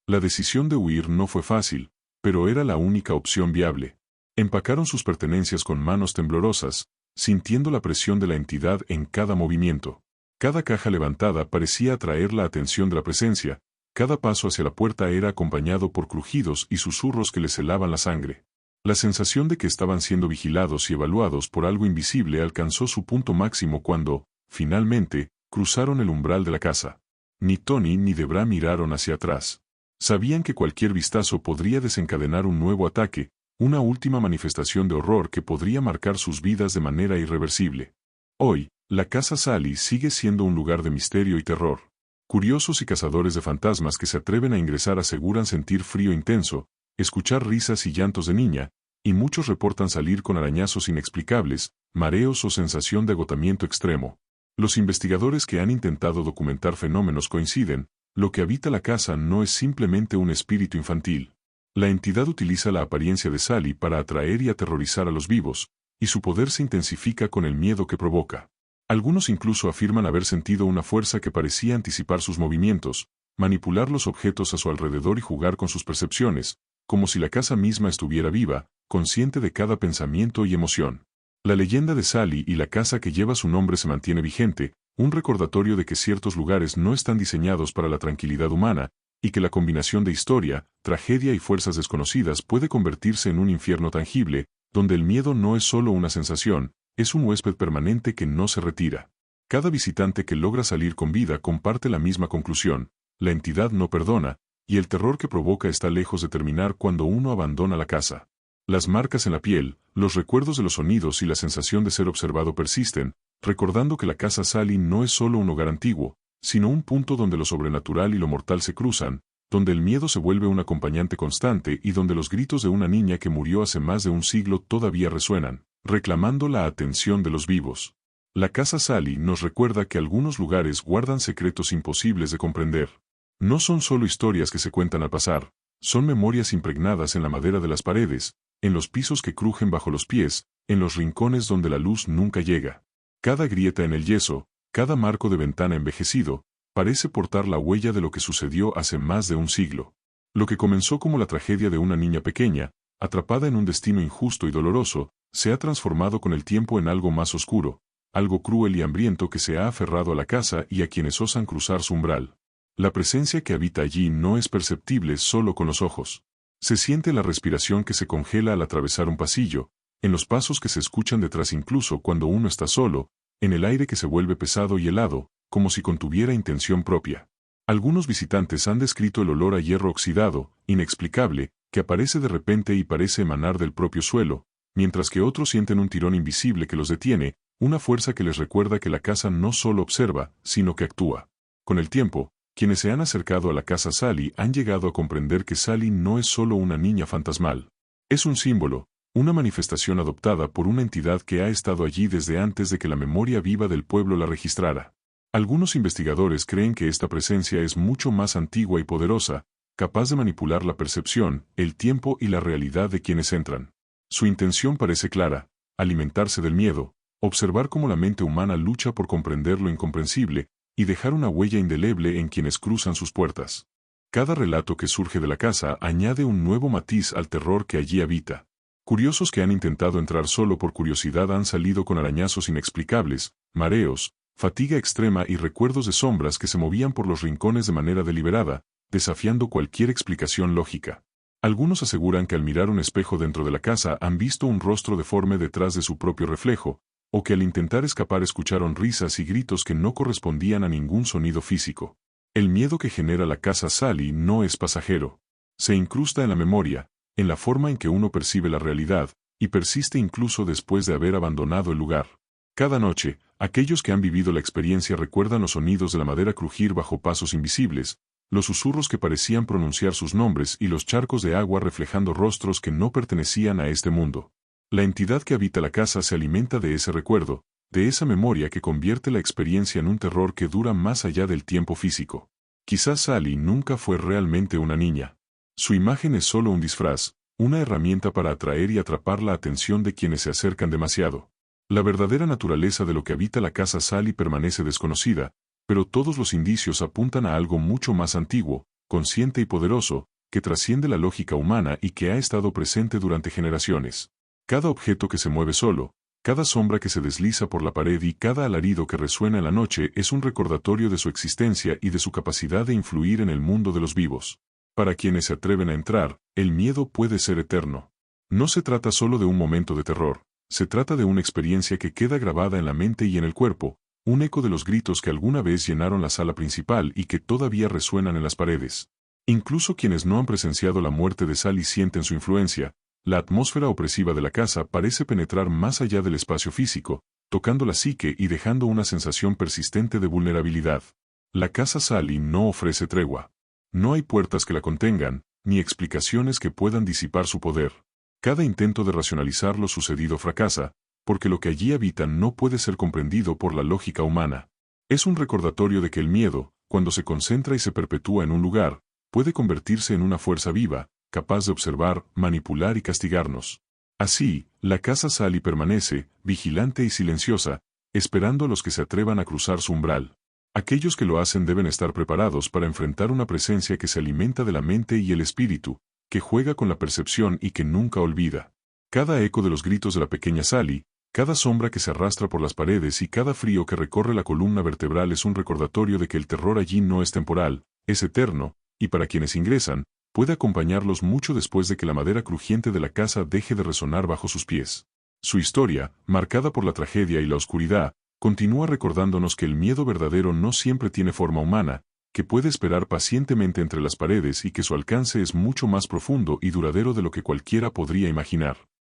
La decisión de huir no fue fácil, pero era la única opción viable. Empacaron sus pertenencias con manos temblorosas, sintiendo la presión de la entidad en cada movimiento. Cada caja levantada parecía atraer la atención de la presencia, cada paso hacia la puerta era acompañado por crujidos y susurros que les helaban la sangre. La sensación de que estaban siendo vigilados y evaluados por algo invisible alcanzó su punto máximo cuando, finalmente, cruzaron el umbral de la casa. Ni Tony ni Debra miraron hacia atrás. Sabían que cualquier vistazo podría desencadenar un nuevo ataque, una última manifestación de horror que podría marcar sus vidas de manera irreversible. Hoy, la casa Sally sigue siendo un lugar de misterio y terror. Curiosos y cazadores de fantasmas que se atreven a ingresar aseguran sentir frío intenso, escuchar risas y llantos de niña, y muchos reportan salir con arañazos inexplicables, mareos o sensación de agotamiento extremo. Los investigadores que han intentado documentar fenómenos coinciden, lo que habita la casa no es simplemente un espíritu infantil. La entidad utiliza la apariencia de Sally para atraer y aterrorizar a los vivos, y su poder se intensifica con el miedo que provoca. Algunos incluso afirman haber sentido una fuerza que parecía anticipar sus movimientos, manipular los objetos a su alrededor y jugar con sus percepciones, como si la casa misma estuviera viva, consciente de cada pensamiento y emoción. La leyenda de Sally y la casa que lleva su nombre se mantiene vigente, un recordatorio de que ciertos lugares no están diseñados para la tranquilidad humana, y que la combinación de historia, tragedia y fuerzas desconocidas puede convertirse en un infierno tangible, donde el miedo no es solo una sensación, es un huésped permanente que no se retira. Cada visitante que logra salir con vida comparte la misma conclusión, la entidad no perdona, y el terror que provoca está lejos de terminar cuando uno abandona la casa. Las marcas en la piel, los recuerdos de los sonidos y la sensación de ser observado persisten, recordando que la casa Sally no es solo un hogar antiguo, sino un punto donde lo sobrenatural y lo mortal se cruzan, donde el miedo se vuelve un acompañante constante y donde los gritos de una niña que murió hace más de un siglo todavía resuenan, reclamando la atención de los vivos. La casa Sally nos recuerda que algunos lugares guardan secretos imposibles de comprender. No son solo historias que se cuentan al pasar, son memorias impregnadas en la madera de las paredes, en los pisos que crujen bajo los pies, en los rincones donde la luz nunca llega. Cada grieta en el yeso, cada marco de ventana envejecido, parece portar la huella de lo que sucedió hace más de un siglo. Lo que comenzó como la tragedia de una niña pequeña, atrapada en un destino injusto y doloroso, se ha transformado con el tiempo en algo más oscuro, algo cruel y hambriento que se ha aferrado a la casa y a quienes osan cruzar su umbral. La presencia que habita allí no es perceptible solo con los ojos. Se siente la respiración que se congela al atravesar un pasillo, en los pasos que se escuchan detrás incluso cuando uno está solo, en el aire que se vuelve pesado y helado, como si contuviera intención propia. Algunos visitantes han descrito el olor a hierro oxidado, inexplicable, que aparece de repente y parece emanar del propio suelo, mientras que otros sienten un tirón invisible que los detiene, una fuerza que les recuerda que la casa no solo observa, sino que actúa. Con el tiempo, quienes se han acercado a la casa Sally han llegado a comprender que Sally no es solo una niña fantasmal. Es un símbolo, una manifestación adoptada por una entidad que ha estado allí desde antes de que la memoria viva del pueblo la registrara. Algunos investigadores creen que esta presencia es mucho más antigua y poderosa, capaz de manipular la percepción, el tiempo y la realidad de quienes entran. Su intención parece clara: alimentarse del miedo, observar cómo la mente humana lucha por comprender lo incomprensible, y dejar una huella indeleble en quienes cruzan sus puertas. Cada relato que surge de la casa añade un nuevo matiz al terror que allí habita. Curiosos que han intentado entrar solo por curiosidad han salido con arañazos inexplicables, mareos, fatiga extrema y recuerdos de sombras que se movían por los rincones de manera deliberada, desafiando cualquier explicación lógica. Algunos aseguran que al mirar un espejo dentro de la casa han visto un rostro deforme detrás de su propio reflejo, o que al intentar escapar escucharon risas y gritos que no correspondían a ningún sonido físico. El miedo que genera la casa Sally no es pasajero. Se incrusta en la memoria, en la forma en que uno percibe la realidad, y persiste incluso después de haber abandonado el lugar. Cada noche, aquellos que han vivido la experiencia recuerdan los sonidos de la madera crujir bajo pasos invisibles, los susurros que parecían pronunciar sus nombres y los charcos de agua reflejando rostros que no pertenecían a este mundo. La entidad que habita la casa se alimenta de ese recuerdo, de esa memoria que convierte la experiencia en un terror que dura más allá del tiempo físico. Quizás Sally nunca fue realmente una niña. Su imagen es solo un disfraz, una herramienta para atraer y atrapar la atención de quienes se acercan demasiado. La verdadera naturaleza de lo que habita la casa Sally permanece desconocida, pero todos los indicios apuntan a algo mucho más antiguo, consciente y poderoso, que trasciende la lógica humana y que ha estado presente durante generaciones. Cada objeto que se mueve solo, cada sombra que se desliza por la pared y cada alarido que resuena en la noche es un recordatorio de su existencia y de su capacidad de influir en el mundo de los vivos. Para quienes se atreven a entrar, el miedo puede ser eterno. No se trata solo de un momento de terror, se trata de una experiencia que queda grabada en la mente y en el cuerpo, un eco de los gritos que alguna vez llenaron la sala principal y que todavía resuenan en las paredes. Incluso quienes no han presenciado la muerte de Sally sienten su influencia. La atmósfera opresiva de la casa parece penetrar más allá del espacio físico, tocando la psique y dejando una sensación persistente de vulnerabilidad. La casa Sally no ofrece tregua. No hay puertas que la contengan, ni explicaciones que puedan disipar su poder. Cada intento de racionalizar lo sucedido fracasa, porque lo que allí habita no puede ser comprendido por la lógica humana. Es un recordatorio de que el miedo, cuando se concentra y se perpetúa en un lugar, puede convertirse en una fuerza viva, capaz de observar, manipular y castigarnos. Así, la casa Sally permanece, vigilante y silenciosa, esperando a los que se atrevan a cruzar su umbral. Aquellos que lo hacen deben estar preparados para enfrentar una presencia que se alimenta de la mente y el espíritu, que juega con la percepción y que nunca olvida. Cada eco de los gritos de la pequeña Sally, cada sombra que se arrastra por las paredes y cada frío que recorre la columna vertebral es un recordatorio de que el terror allí no es temporal, es eterno, y para quienes ingresan, puede acompañarlos mucho después de que la madera crujiente de la casa deje de resonar bajo sus pies. Su historia, marcada por la tragedia y la oscuridad, continúa recordándonos que el miedo verdadero no siempre tiene forma humana, que puede esperar pacientemente entre las paredes y que su alcance es mucho más profundo y duradero de lo que cualquiera podría imaginar.